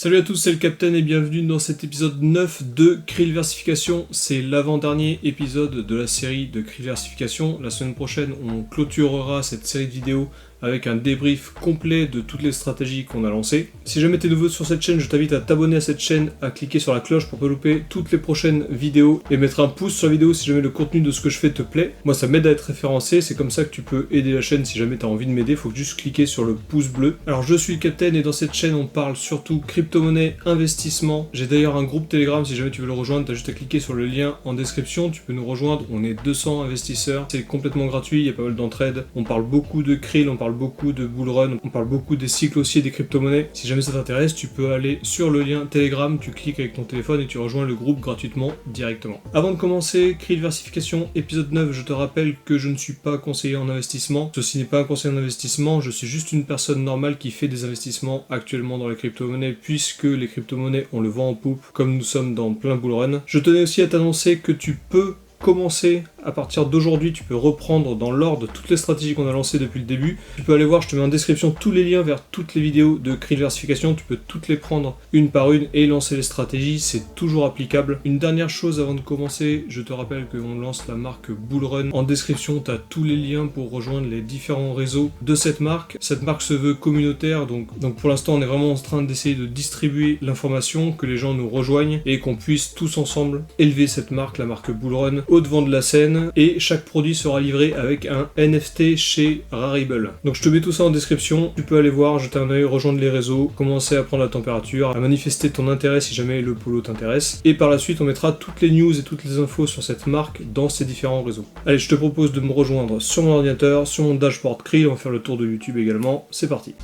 Salut à tous, c'est le Captain et bienvenue dans cet épisode 9 de Krillversification. C'est l'avant-dernier épisode de la série de Krillversification. La semaine prochaine, on clôturera cette série de vidéos avec un débrief complet de toutes les stratégies qu'on a lancées. Si jamais t'es nouveau sur cette chaîne, je t'invite à t'abonner à cette chaîne, à cliquer sur la cloche pour pas louper toutes les prochaines vidéos et mettre un pouce sur la vidéo si jamais le contenu de ce que je fais te plaît. Moi, ça m'aide à être référencé, c'est comme ça que tu peux aider la chaîne si jamais t'as envie de m'aider, faut juste cliquer sur le pouce bleu. Alors, je suis le Captain et dans cette chaîne, on parle surtout crypto-monnaie, investissement. J'ai d'ailleurs un groupe Telegram, si jamais tu veux le rejoindre, t'as juste à cliquer sur le lien en description, tu peux nous rejoindre, on est 200 investisseurs, c'est complètement gratuit, il y a pas mal d'entraide, on parle beaucoup de krill, on parle beaucoup de bull run, on parle beaucoup des cycles aussi et des crypto-monnaies. Si jamais ça t'intéresse, tu peux aller sur le lien Telegram, tu cliques avec ton téléphone et tu rejoins le groupe gratuitement directement. Avant de commencer, Krillversification épisode 9, je te rappelle que je ne suis pas conseiller en investissement. Ceci n'est pas un conseiller en investissement, je suis juste une personne normale qui fait des investissements actuellement dans les crypto-monnaies puisque les crypto-monnaies on le vend en poupe comme nous sommes dans plein bull run. Je tenais aussi à t'annoncer que tu peux commencer à partir d'aujourd'hui, tu peux reprendre dans l'ordre toutes les stratégies qu'on a lancées depuis le début. Tu peux aller voir, je te mets en description tous les liens vers toutes les vidéos de Krillversification, tu peux toutes les prendre une par une et lancer les stratégies, c'est toujours applicable. Une dernière chose avant de commencer, je te rappelle qu'on lance la marque Bullrun. En description, tu as tous les liens pour rejoindre les différents réseaux de cette marque. Cette marque se veut communautaire, donc pour l'instant on est vraiment en train d'essayer de distribuer l'information, que les gens nous rejoignent et qu'on puisse tous ensemble élever cette marque, la marque Bullrun, au devant de la scène. Et chaque produit sera livré avec un NFT chez Rarible. Donc je te mets tout ça en description, tu peux aller voir, jeter un œil, rejoindre les réseaux, commencer à prendre la température, à manifester ton intérêt si jamais le polo t'intéresse. Et par la suite, on mettra toutes les news et toutes les infos sur cette marque dans ces différents réseaux. Allez, je te propose de me rejoindre sur mon ordinateur, sur mon dashboard Krill, on va faire le tour de YouTube également. C'est parti.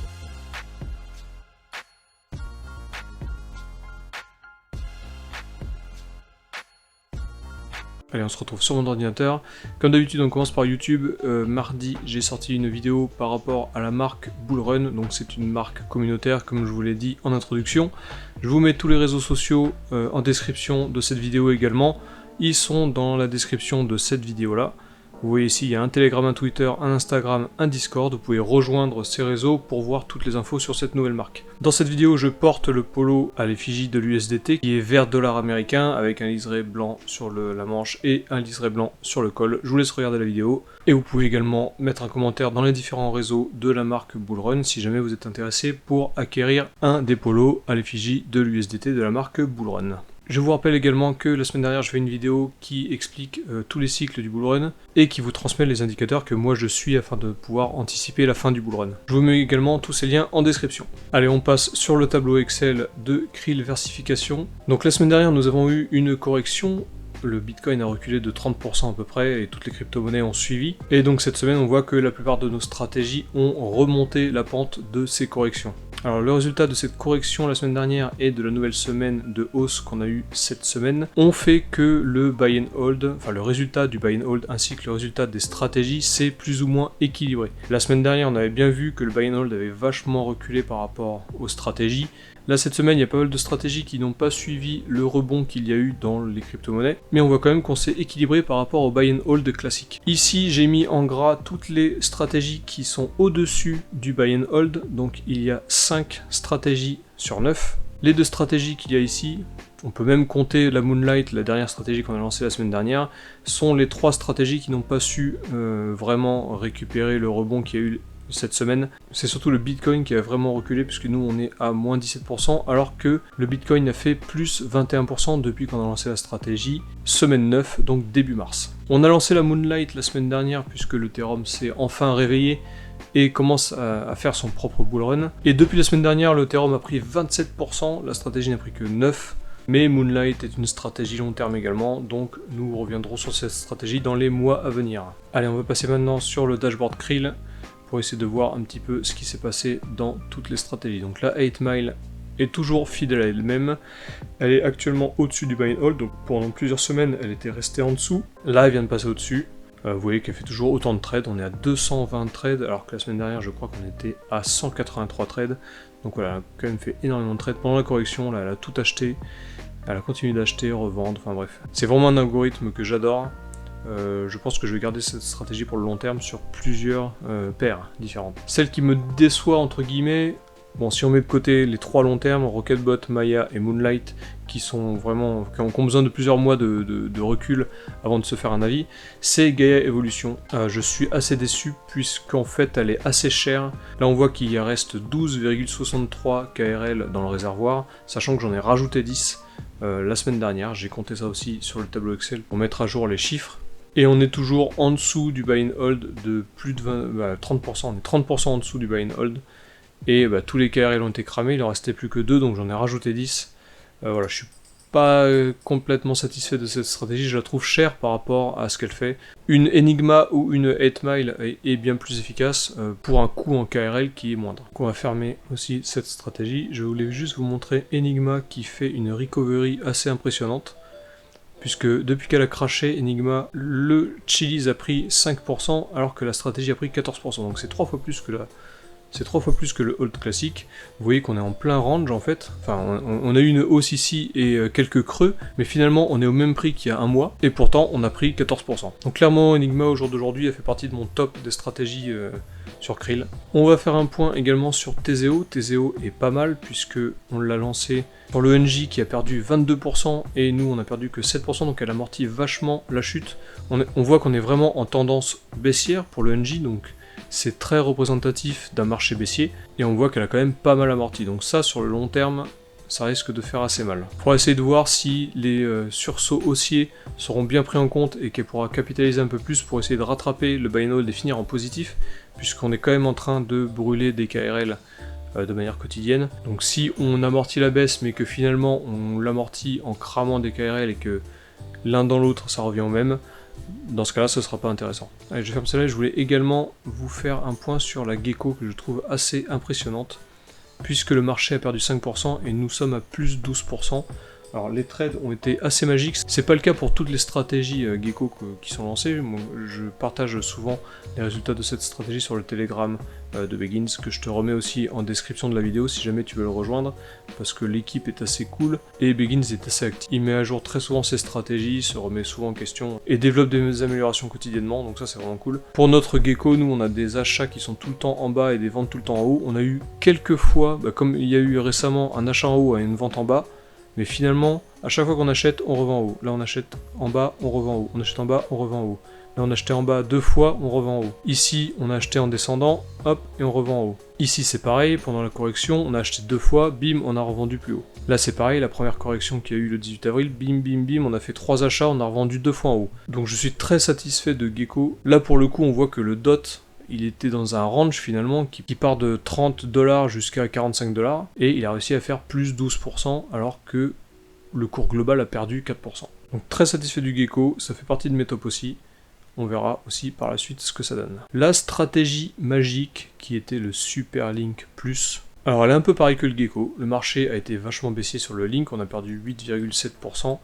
Allez, on se retrouve sur mon ordinateur. Comme d'habitude, on commence par YouTube. Mardi, j'ai sorti une vidéo par rapport à la marque Bullrun. Donc c'est une marque communautaire, comme je vous l'ai dit en introduction. Je vous mets tous les réseaux sociaux en description de cette vidéo également. Ils sont dans la description de cette vidéo-là. Vous voyez ici, il y a un Telegram, un Twitter, un Instagram, un Discord. Vous pouvez rejoindre ces réseaux pour voir toutes les infos sur cette nouvelle marque. Dans cette vidéo, je porte le polo à l'effigie de l'USDT qui est vert dollar américain avec un liseré blanc sur la manche et un liseré blanc sur le col. Je vous laisse regarder la vidéo. Et vous pouvez également mettre un commentaire dans les différents réseaux de la marque Bullrun si jamais vous êtes intéressé pour acquérir un des polos à l'effigie de l'USDT de la marque Bullrun. Je vous rappelle également que la semaine dernière, je fais une vidéo qui explique tous les cycles du bullrun et qui vous transmet les indicateurs que moi je suis afin de pouvoir anticiper la fin du bullrun. Je vous mets également tous ces liens en description. Allez, on passe sur le tableau Excel de Krillversification. Donc la semaine dernière, nous avons eu une correction. Le Bitcoin a reculé de 30% à peu près et toutes les crypto-monnaies ont suivi. Et donc cette semaine, on voit que la plupart de nos stratégies ont remonté la pente de ces corrections. Alors le résultat de cette correction la semaine dernière et de la nouvelle semaine de hausse qu'on a eu cette semaine ont fait que le buy and hold, enfin le résultat du buy and hold ainsi que le résultat des stratégies s'est plus ou moins équilibré. La semaine dernière on avait bien vu que le buy and hold avait vachement reculé par rapport aux stratégies. Là cette semaine il y a pas mal de stratégies qui n'ont pas suivi le rebond qu'il y a eu dans les crypto-monnaies, mais on voit quand même qu'on s'est équilibré par rapport au buy and hold classique. Ici j'ai mis en gras toutes les stratégies qui sont au-dessus du buy and hold, donc il y a 5 stratégies sur 9. Les deux stratégies qu'il y a ici, on peut même compter la Moonlight, la dernière stratégie qu'on a lancée la semaine dernière, sont les 3 stratégies qui n'ont pas su vraiment récupérer le rebond qu'il y a eu cette semaine. C'est surtout le Bitcoin qui a vraiment reculé puisque nous on est à moins 17% alors que le Bitcoin a fait plus 21% depuis qu'on a lancé la stratégie semaine 9, donc début mars. On a lancé la Moonlight la semaine dernière puisque le Ethereum s'est enfin réveillé et commence à faire son propre bullrun. Et depuis la semaine dernière, le Ethereum a pris 27%, la stratégie n'a pris que 9%. Mais Moonlight est une stratégie long terme également, donc nous reviendrons sur cette stratégie dans les mois à venir. Allez, on va passer maintenant sur le dashboard Krill pour essayer de voir un petit peu ce qui s'est passé dans toutes les stratégies. Donc la 8 Mile est toujours fidèle à elle-même, elle est actuellement au-dessus du buy and hold, donc pendant plusieurs semaines elle était restée en dessous, là elle vient de passer au-dessus. Vous voyez qu'elle fait toujours autant de trades, on est à 220 trades, alors que la semaine dernière je crois qu'on était à 183 trades, donc voilà, elle a quand même fait énormément de trades pendant la correction, là elle a tout acheté, elle a continué d'acheter, revendre, enfin bref. C'est vraiment un algorithme que j'adore. Je pense que je vais garder cette stratégie pour le long terme sur plusieurs paires différentes. Celle qui me déçoit entre guillemets, Bon, si on met de côté les 3 longs termes, Rocketbot, Maya et Moonlight, qui sont vraiment, qui ont besoin de plusieurs mois de recul avant de se faire un avis, c'est Gaia Evolution. Je suis assez déçu puisqu'en fait elle est assez chère. Là on voit qu'il reste 12,63 KRL dans le réservoir, sachant que j'en ai rajouté 10 la semaine dernière. J'ai compté ça aussi sur le tableau Excel pour mettre à jour les chiffres. Et on est toujours en dessous du buy and hold de plus de 30%, on est 30% en dessous du buy and hold. Et tous les KRL ont été cramés, il en restait plus que 2, donc j'en ai rajouté 10. Voilà, je suis pas complètement satisfait de cette stratégie, je la trouve chère par rapport à ce qu'elle fait. Une Enigma ou une 8 Mile est bien plus efficace pour un coût en KRL qui est moindre. Donc on va fermer aussi cette stratégie. Je voulais juste vous montrer Enigma qui fait une recovery assez impressionnante. Puisque depuis qu'elle a craché, Enigma, le Chili's a pris 5% alors que la stratégie a pris 14%. Donc c'est 3 fois plus que le hold classique. Vous voyez qu'on est en plein range en fait. Enfin, on a eu une hausse ici et quelques creux, mais finalement on est au même prix qu'il y a un mois, et pourtant on a pris 14%. Donc clairement, Enigma au jour d'aujourd'hui, elle fait partie de mon top des stratégies sur Krill. On va faire un point également sur Teseo. Teseo est pas mal puisque on l'a lancé pour le NJ qui a perdu 22% et nous on a perdu que 7%, donc elle amortit vachement la chute. On voit qu'on est vraiment en tendance baissière pour le NJ, donc c'est très représentatif d'un marché baissier, et on voit qu'elle a quand même pas mal amorti, donc ça sur le long terme, ça risque de faire assez mal. Il faudra essayer de voir si les sursauts haussiers seront bien pris en compte et qu'elle pourra capitaliser un peu plus pour essayer de rattraper le buy and hold et finir en positif, puisqu'on est quand même en train de brûler des KRL de manière quotidienne. Donc si on amortit la baisse mais que finalement on l'amortit en cramant des KRL et que l'un dans l'autre ça revient au même, dans ce cas-là, ce sera pas intéressant. Allez, je ferme celle-là. Je voulais également vous faire un point sur la Gecko que je trouve assez impressionnante, puisque le marché a perdu 5% et nous sommes à plus 12%. Alors les trades ont été assez magiques, c'est pas le cas pour toutes les stratégies Gecko qui sont lancées. Moi, je partage souvent les résultats de cette stratégie sur le Telegram de Beggins, que je te remets aussi en description de la vidéo si jamais tu veux le rejoindre, parce que l'équipe est assez cool et Beggins est assez actif. Il met à jour très souvent ses stratégies, se remet souvent en question et développe des améliorations quotidiennement, donc ça c'est vraiment cool. Pour notre Gecko, nous on a des achats qui sont tout le temps en bas et des ventes tout le temps en haut. On a eu quelques fois, comme il y a eu récemment un achat en haut et une vente en bas, mais finalement, à chaque fois qu'on achète, on revend en haut. Là, on achète en bas, on revend en haut. On achète en bas, on revend en haut. Là, on a acheté en bas 2 fois, on revend en haut. Ici, on a acheté en descendant, hop, et on revend en haut. Ici, c'est pareil, pendant la correction, on a acheté 2 fois, bim, on a revendu plus haut. Là, c'est pareil, la première correction qu'il y a eu le 18 avril, bim, bim, bim, on a fait 3 achats, on a revendu 2 fois en haut. Donc, je suis très satisfait de Gecko. Là, pour le coup, on voit que le DOT, il était dans un range finalement qui part de 30 $ jusqu'à 45 $, et il a réussi à faire plus 12% alors que le cours global a perdu 4%. Donc très satisfait du Gecko, ça fait partie de mes tops aussi. On verra aussi par la suite ce que ça donne. La stratégie magique qui était le Super Link Plus. Alors elle est un peu pareille que le Gecko, le marché a été vachement baissier sur le Link, on a perdu 8,7%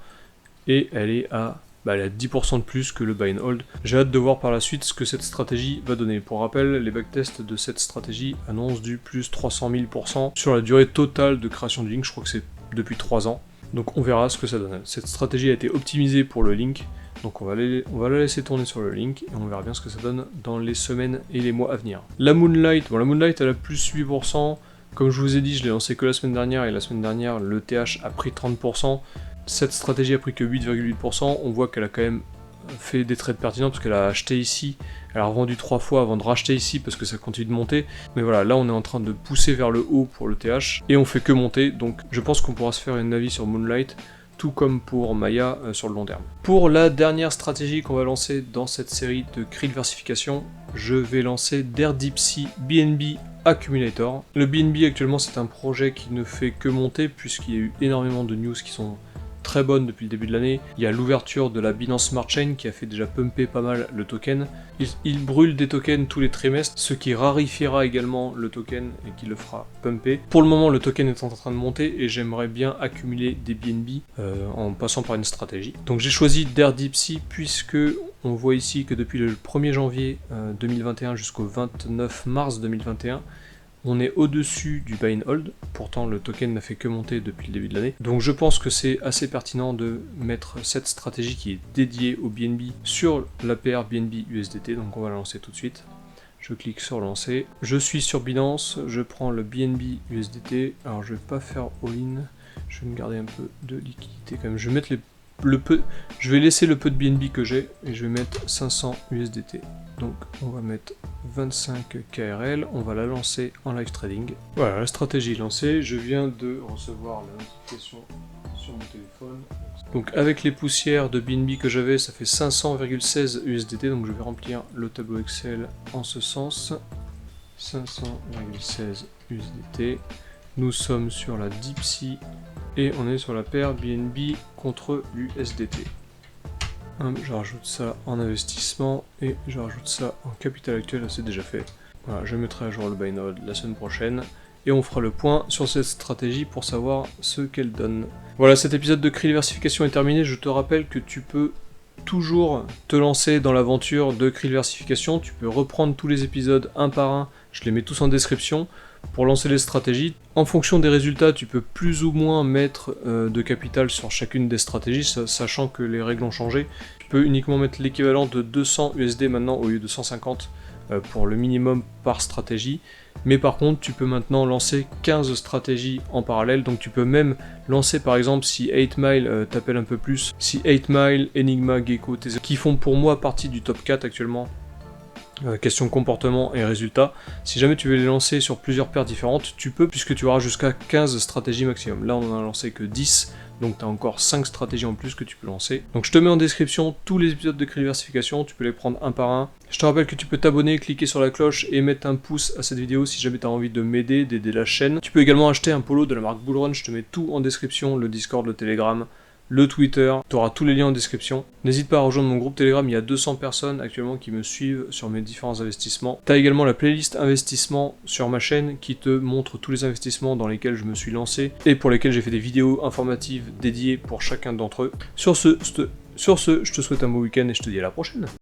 et elle est à 10% de plus que le buy and hold. J'ai hâte de voir par la suite ce que cette stratégie va donner. Pour rappel, les backtests de cette stratégie annoncent du plus 300 000% sur la durée totale de création du Link, je crois que c'est depuis 3 ans. Donc on verra ce que ça donne. Cette stratégie a été optimisée pour le Link, donc on va la laisser tourner sur le Link, et on verra bien ce que ça donne dans les semaines et les mois à venir. La Moonlight, la Moonlight elle a plus 8%, comme je vous ai dit, je l'ai lancé que la semaine dernière, et la semaine dernière, le TH a pris 30%, cette stratégie a pris que 8,8%, on voit qu'elle a quand même fait des trades pertinents, parce qu'elle a acheté ici, elle a revendu 3 fois avant de racheter ici, parce que ça continue de monter, mais voilà, là on est en train de pousser vers le haut pour le TH, et on fait que monter, donc je pense qu'on pourra se faire une avis sur Moonlight, tout comme pour Maya sur le long terme. Pour la dernière stratégie qu'on va lancer dans cette série de Krill versification, je vais lancer DareDeepSea BNB Accumulator. Le BNB actuellement c'est un projet qui ne fait que monter, puisqu'il y a eu énormément de news qui sont très bonne depuis le début de l'année. Il y a l'ouverture de la Binance Smart Chain qui a fait déjà pumper pas mal le token. Il brûle des tokens tous les trimestres, ce qui rarifiera également le token et qui le fera pumper. Pour le moment, le token est en train de monter et j'aimerais bien accumuler des BNB en passant par une stratégie. Donc j'ai choisi DareDeepSea puisque on voit ici que depuis le 1er janvier 2021 jusqu'au 29 mars 2021, on est au-dessus du buy and hold, pourtant le token n'a fait que monter depuis le début de l'année. Donc je pense que c'est assez pertinent de mettre cette stratégie qui est dédiée au BNB sur la paire BNB USDT, donc on va la lancer tout de suite. Je clique sur lancer. Je suis sur Binance, je prends le BNB USDT. Alors je vais pas faire all-in, je vais me garder un peu de liquidité quand même. Je vais mettre je vais laisser le peu de BNB que j'ai et je vais mettre 500 USDT. Donc on va mettre 25 KRL, on va la lancer en live trading. Voilà, la stratégie est lancée, je viens de recevoir la notification sur mon téléphone. Donc avec les poussières de BNB que j'avais, ça fait 500,16 USDT, donc je vais remplir le tableau Excel en ce sens. 500,16 USDT. Nous sommes sur la DeepSea et on est sur la paire BNB contre l'USDT. Je rajoute ça en investissement et je rajoute ça en capital actuel, c'est déjà fait. Voilà, je mettrai à jour le buy node la semaine prochaine et on fera le point sur cette stratégie pour savoir ce qu'elle donne. Voilà, cet épisode de Cri Diversification est terminé. Je te rappelle que tu peux toujours te lancer dans l'aventure de Cri Diversification. Tu peux reprendre tous les épisodes un par un, je les mets tous en description pour lancer les stratégies. En fonction des résultats, tu peux plus ou moins mettre de capital sur chacune des stratégies, sachant que les règles ont changé. Tu peux uniquement mettre l'équivalent de 200 USD maintenant au lieu de 150 pour le minimum par stratégie. Mais par contre, tu peux maintenant lancer 15 stratégies en parallèle, donc tu peux même lancer par exemple si 8mile t'appelle un peu plus, si 8mile, Enigma, Gecko, TZ, qui font pour moi partie du top 4 actuellement, question comportement et résultats. Si jamais tu veux les lancer sur plusieurs paires différentes, tu peux, puisque tu auras jusqu'à 15 stratégies maximum. Là, on en a lancé que 10, donc tu as encore 5 stratégies en plus que tu peux lancer. Donc je te mets en description tous les épisodes de Cri Diversification, tu peux les prendre un par un. Je te rappelle que tu peux t'abonner, cliquer sur la cloche et mettre un pouce à cette vidéo si jamais tu as envie de m'aider, d'aider la chaîne. Tu peux également acheter un polo de la marque Bullrun, je te mets tout en description, le Discord, le Telegram, le Twitter, tu auras tous les liens en description. N'hésite pas à rejoindre mon groupe Telegram, il y a 200 personnes actuellement qui me suivent sur mes différents investissements. Tu as également la playlist investissement sur ma chaîne qui te montre tous les investissements dans lesquels je me suis lancé et pour lesquels j'ai fait des vidéos informatives dédiées pour chacun d'entre eux. Sur ce, je te souhaite un beau week-end et je te dis à la prochaine.